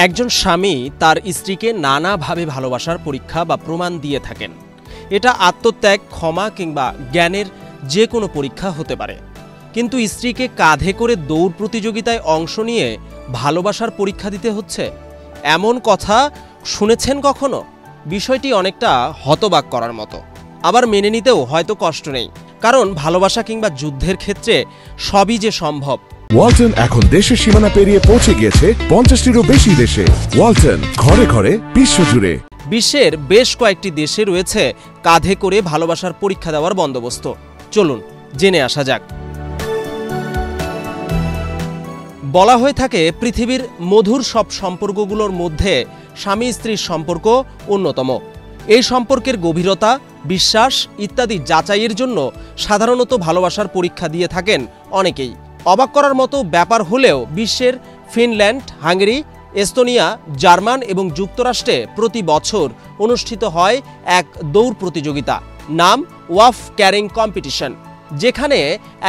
একজন স্বামী তার স্ত্রীকে নানাভাবে ভালোবাসার পরীক্ষা বা প্রমাণ দিয়ে থাকেন। এটা আত্মত্যাগ, ক্ষমা কিংবা জ্ঞানের যে কোনো পরীক্ষা হতে পারে। কিন্তু স্ত্রীকে কাঁধে করে দৌড় প্রতিযোগিতায় অংশ নিয়ে ভালোবাসার পরীক্ষা দিতে হচ্ছে, এমন কথা শুনেছেন কখনো? বিষয়টি অনেকটা হতবাক করার মতো, আবার মেনে নিতেও হয়তো কষ্ট নেই, কারণ ভালোবাসা কিংবা যুদ্ধের ক্ষেত্রে সবই যে সম্ভব। ওয়ালটন এখন দেশের সীমানা পেরিয়ে পৌঁছে গিয়েছে 50টিরও বেশি দেশে। ওয়ালটন, ঘরে ঘরে, বিশ্বজুড়ে। বিশ্বের বেশ কয়েকটি দেশে রয়েছে কাঁধে করে ভালোবাসার পরীক্ষা দেওয়ার বন্দোবস্ত। চলুন জেনে আসা যাক। বলা হয়ে থাকে পৃথিবীর মধুর সব সম্পর্কগুলোর মধ্যে স্বামী স্ত্রীর সম্পর্ক অন্যতম। এই সম্পর্কের গভীরতা, বিশ্বাস ইত্যাদি যাচাইয়ের জন্য সাধারণত ভালোবাসার পরীক্ষা দিয়ে থাকেন অনেকেই। অবাক করার মতো ব্যাপার হলেও বিশ্বের ফিনল্যান্ড, হাঙ্গেরি, এস্তোনিয়া, জার্মান এবং যুক্তরাষ্ট্রে প্রতি বছর অনুষ্ঠিত হয় এক দৌড় প্রতিযোগিতা, নাম ওয়াফ ক্যারিং কম্পিটিশন, যেখানে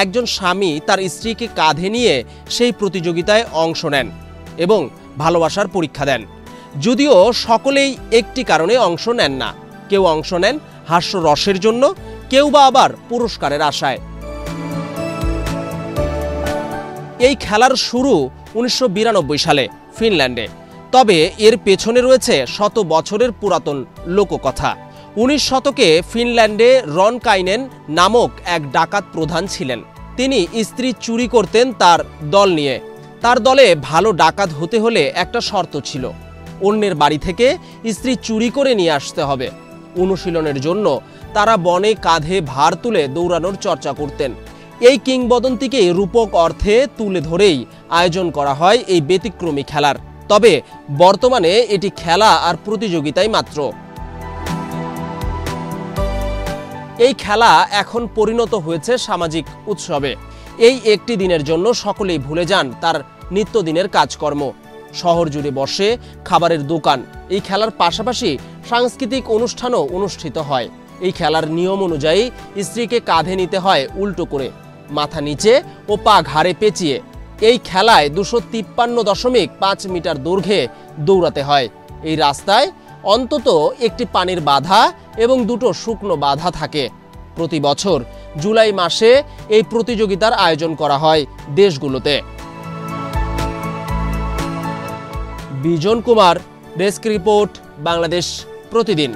একজন স্বামী তার স্ত্রীকে কাঁধে নিয়ে সেই প্রতিযোগিতায় অংশ নেন এবং ভালোবাসার পরীক্ষা দেন। যদিও সকলেই একটি কারণে অংশ নেন না। কেউ অংশ নেন হাস্যরসের জন্য, কেউ বা আবার পুরস্কারের আশায়। এই খেলার শুরু 1992 সালে ফিনল্যান্ডে, তবে এর পেছনে রয়েছে শত বছরের পুরাতন লোককথা। 19 শতকে ফিনল্যান্ডে রনকাইনেন নামক এক ডাকাত প্রধান ছিলেন। তিনি স্ত্রী চুরি করতেন তার দল নিয়ে। তার দলে ভালো ডাকাত হতে হলে একটা শর্ত ছিল, অন্যের বাড়ি থেকে স্ত্রী চুরি করে নিয়ে আসতে হবে। অনুশীলনের জন্য তারা বনে কাঁধে ভার তুলে দৌড়ানোর চর্চা করতেন। এই কিংবদন্তিকে রূপক অর্থে তুলে ধরেই আয়োজন করা হয় এই ব্যতিক্রমী খেলার। তবে বর্তমানে এটি খেলা আর প্রতিযোগিতাই মাত্র। এই খেলা এখন পরিণত হয়েছে সামাজিক উৎসবে। এই একটি দিনের জন্য সকলেই ভুলে যান তার নিত্যদিনের কাজকর্ম। শহর জুড়ে বসে খাবারের দোকান। এই খেলার পাশাপাশি সাংস্কৃতিক অনুষ্ঠানও অনুষ্ঠিত হয়। এই খেলার নিয়ম অনুযায়ী স্ত্রীকে কাঁধে নিতে হয় উল্টো করে, মাথা নিচে ও পা ঘাড়ে পেঁচিয়ে। এই খেলায় 253.5 মিটার দৈর্ঘ্যে দৌড়াতে হয়। এই রাস্তায় অন্তত একটি পানির বাধা এবং 2টো শুকনো বাধা থাকে। প্রতি বছর জুলাই মাসে এই প্রতিযোগিতার আয়োজন করা হয় দেশগুলোতে। বিজন কুমার, ডেস্ক রিপোর্ট, বাংলাদেশ প্রতিদিন।